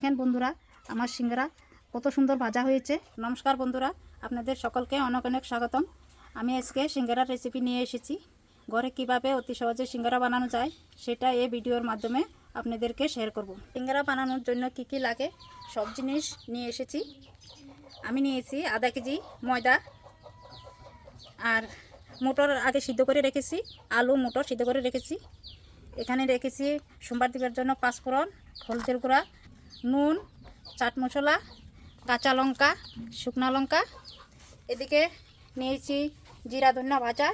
দেখেন বন্ধুরা, আমার সিঙ্গারা কত সুন্দর ভাজা হয়েছে। নমস্কার বন্ধুরা, আপনাদের সকলকে অনেক অনেক স্বাগতম। আমি আজকে সিঙ্গারার রেসিপি নিয়ে এসেছি। ঘরে কিভাবে অতি সহজে সিঙ্গারা বানানো যায় সেটা এই ভিডিওর মাধ্যমে আপনাদেরকে শেয়ার করব। সিঙ্গারা বানানোর জন্য কি কি লাগে সব জিনিস নিয়ে এসেছি। আমি নিয়েছি আধা কেজি ময়দা, আর মটর আগে সিদ্ধ করে রেখেছি, আলু মটর সিদ্ধ করে রেখেছি। এখানে রেখেছি সোমবার দিবার জন্য পাঁচফোড়ন, হলদের গুঁড়া, নুন, চাট মশলা, কাঁচা লঙ্কা, শুকনো লঙ্কা। এদিকে নিয়েছি জিরা ধনিয়া ভাজা,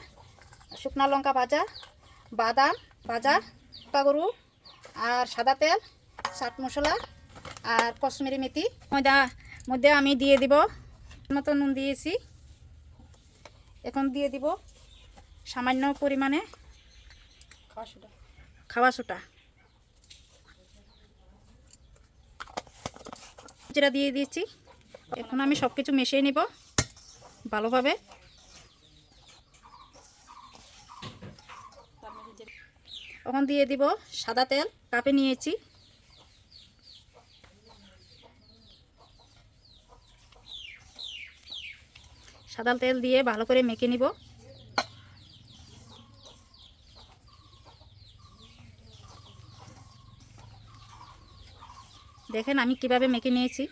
শুকনো লঙ্কা ভাজা, বাদাম ভাজা, পাগরু, আর সাদা তেল, চাট মশলা, আর কশ্মীরি মেথি। মধ্যে আমি দিয়ে দিব মতো নুন দিয়েছি। এখন দিয়ে দিব সামান্য পরিমাণে খাওয়া সোডা। যেটা দিয়ে দিয়েছি। এখন আমি সব কিছু মিশিয়ে নিব ভালোভাবে। এখন দিয়ে দিব সাদা তেল, কাপে নিয়েছি। সাদা তেল দিয়ে ভালো করে মেখে নিব। দেখেন আমি কিভাবে মেখে নিয়েছি।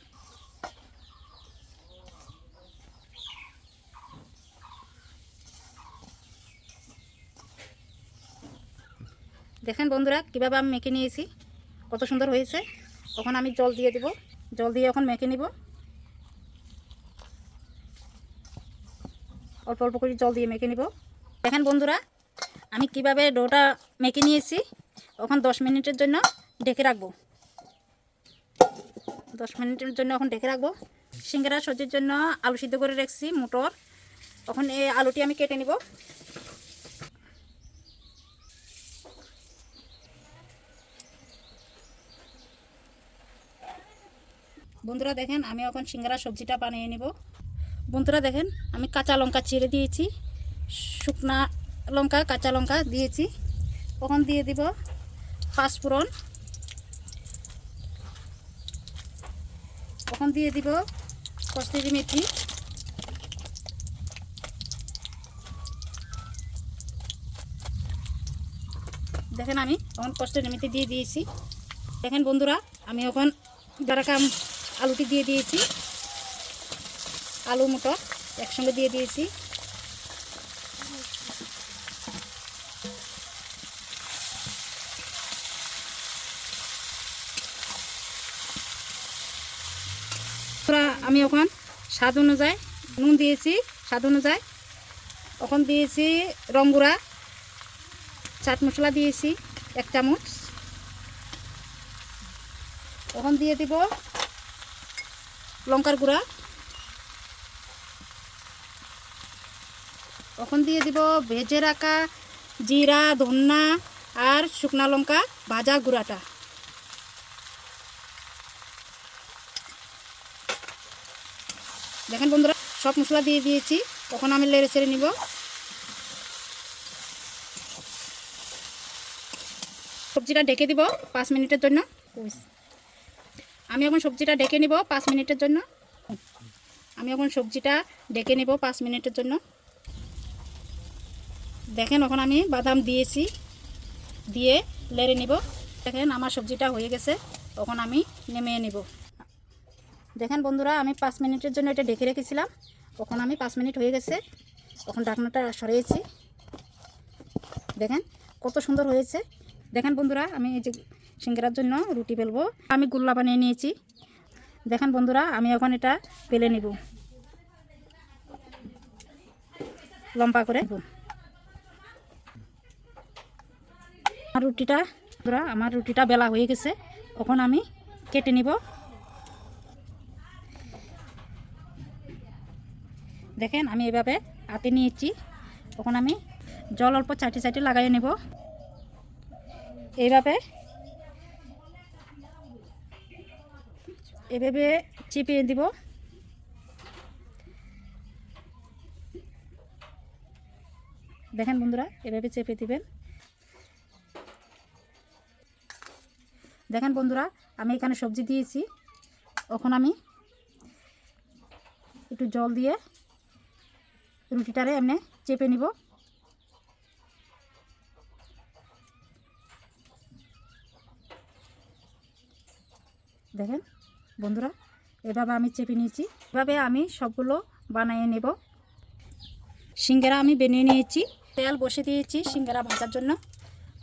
দেখেন বন্ধুরা কিভাবে আমি মেখে নিয়েছি, কত সুন্দর হয়েছে। এখন আমি জল দিয়ে দেব, জল দিয়ে এখন মেখে নিব। অল্প অল্প করে জল দিয়ে মেখে নিব। দেখেন বন্ধুরা আমি কিভাবে ডোটা মেখে নিয়েছি। এখন 10 মিনিটের জন্য ঢেকে রাখবো। 10 মিনিটের জন্য এখন ঢেকে রাখবো। সিঙ্গারা সবজির জন্য আলু সিদ্ধ করে রাখছি মটর। এখন এই আলুটি আমি কেটে নিব। বন্ধুরা দেখেন আমি এখন সিঙ্গারা সবজিটা বানিয়ে নিব। বন্ধুরা দেখেন আমি কাঁচা লঙ্কা চিড়ে দিয়েছি, শুকনা লঙ্কা, কাঁচা লঙ্কা দিয়েছি। এখন দিয়ে দিব পাঁচফোড়ন। এখন দিয়ে দিব কস্তুরি মেথি। দেখেন আমি এখন কস্তুরি মেথি দিয়ে দিয়েছি। দেখেন বন্ধুরা আমি এখন ডারাকাম আলুটি দিয়ে দিয়েছি, আলু মটর একসঙ্গে দিয়ে দিয়েছি। আমি এখন স্বাদ অনুযায়ী নুন দিয়েছি, স্বাদ অনুযায়ী। এখন দিয়েছি রং গুঁড়া, চাট মশলা দিয়েছি 1 চামচ। এখন দিয়ে দিব লঙ্কার গুঁড়া। এখন দিয়ে দিব ভেজে রাখা জিরা ধনিয়া আর শুকনা লঙ্কা ভাজা গুঁড়াটা। দেখেন বন্ধুরা সব মশলা দিয়ে দিয়েছি। তখন আমি নেড়ে চেড়ে নিব। সবজিটা ঢেকে দিব 5 মিনিটের জন্য। আমি এখন সবজিটা ঢেকে নিব 5 মিনিটের জন্য। দেখেন এখন আমি বাদাম দিয়েছি, দিয়ে নেড়ে নিব। দেখেন আমার সবজিটা হয়ে গেছে। তখন আমি নামিয়ে নিব। দেখেন বন্ধুরা আমি 5 মিনিটের জন্য এটা ঢেকে রেখেছিলাম। তখন আমি 5 মিনিট হয়ে গেছে। তখন ঢাকনাটা সরিয়েছি। দেখেন কত সুন্দর হয়েছে। দেখেন বন্ধুরা আমি এই যে সিঙ্গারার জন্য রুটি বেলবো, আমি গোল্লা বানিয়ে নিয়েছি। দেখেন বন্ধুরা আমি এখন এটা বেলে নিব লম্বা করে। আমার রুটিটা বেলা হয়ে গেছে। এখন আমি কেটে নিব। দেখেন আমি এভাবে হাতে নিয়েছি। তখন আমি জল অল্প চাটি চাটি লাগাই নেব। এইভাবে চিপিয়ে দিব। দেখেন বন্ধুরা এভাবে চেপে দিবেন। দেখেন বন্ধুরা আমি এখানে সবজি দিয়েছি। এখন আমি একটু জল দিয়ে রুটিটারে এমনি চেপে নিব। দেখেন বন্ধুরা, এভাবে আমি চেপে নিয়েছি। এভাবে আমি সবগুলো বানিয়ে নেব। সিঙ্গারা আমি বানিয়ে নিয়েছি, তেল বসে দিয়েছি সিঙ্গারা ভাজার জন্য।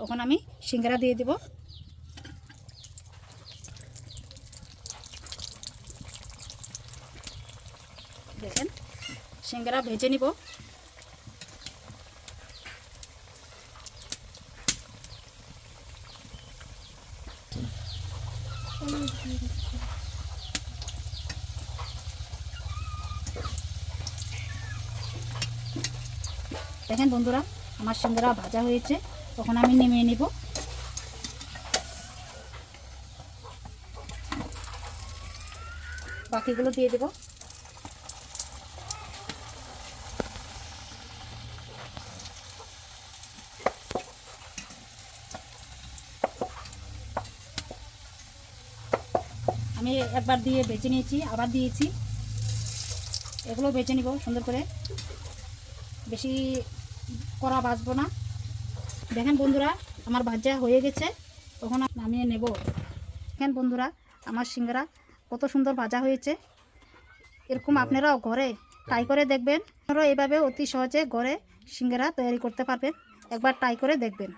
এখন আমি সিঙ্গারা দিয়ে দেব। দেখেন সিঙ্গারা ভেজে নিব। দেখেন বন্ধুরা, আমার সিঙ্গারা ভাজা হয়েছে। তখন আমি নেমে নিব। বাকিগুলো দিয়ে দেব। আমি একবার দিয়ে বেছে নিয়েছি, আবার দিয়েছি। এগুলো বেছে নিব সুন্দর করে, বেশি কড়া ভাজবো না। দেখেন বন্ধুরা, আমার ভাজা হয়ে গেছে। তখন নামিয়ে নেব। দেখেন বন্ধুরা, আমার সিঙ্গারা কত সুন্দর ভাজা হয়েছে। এরকম আপনারাও ঘরে ট্রাই করে দেখবেন। আপনারাও এইভাবে অতি সহজে ঘরে সিঙ্গারা তৈরি করতে পারবেন। একবার ট্রাই করে দেখবেন।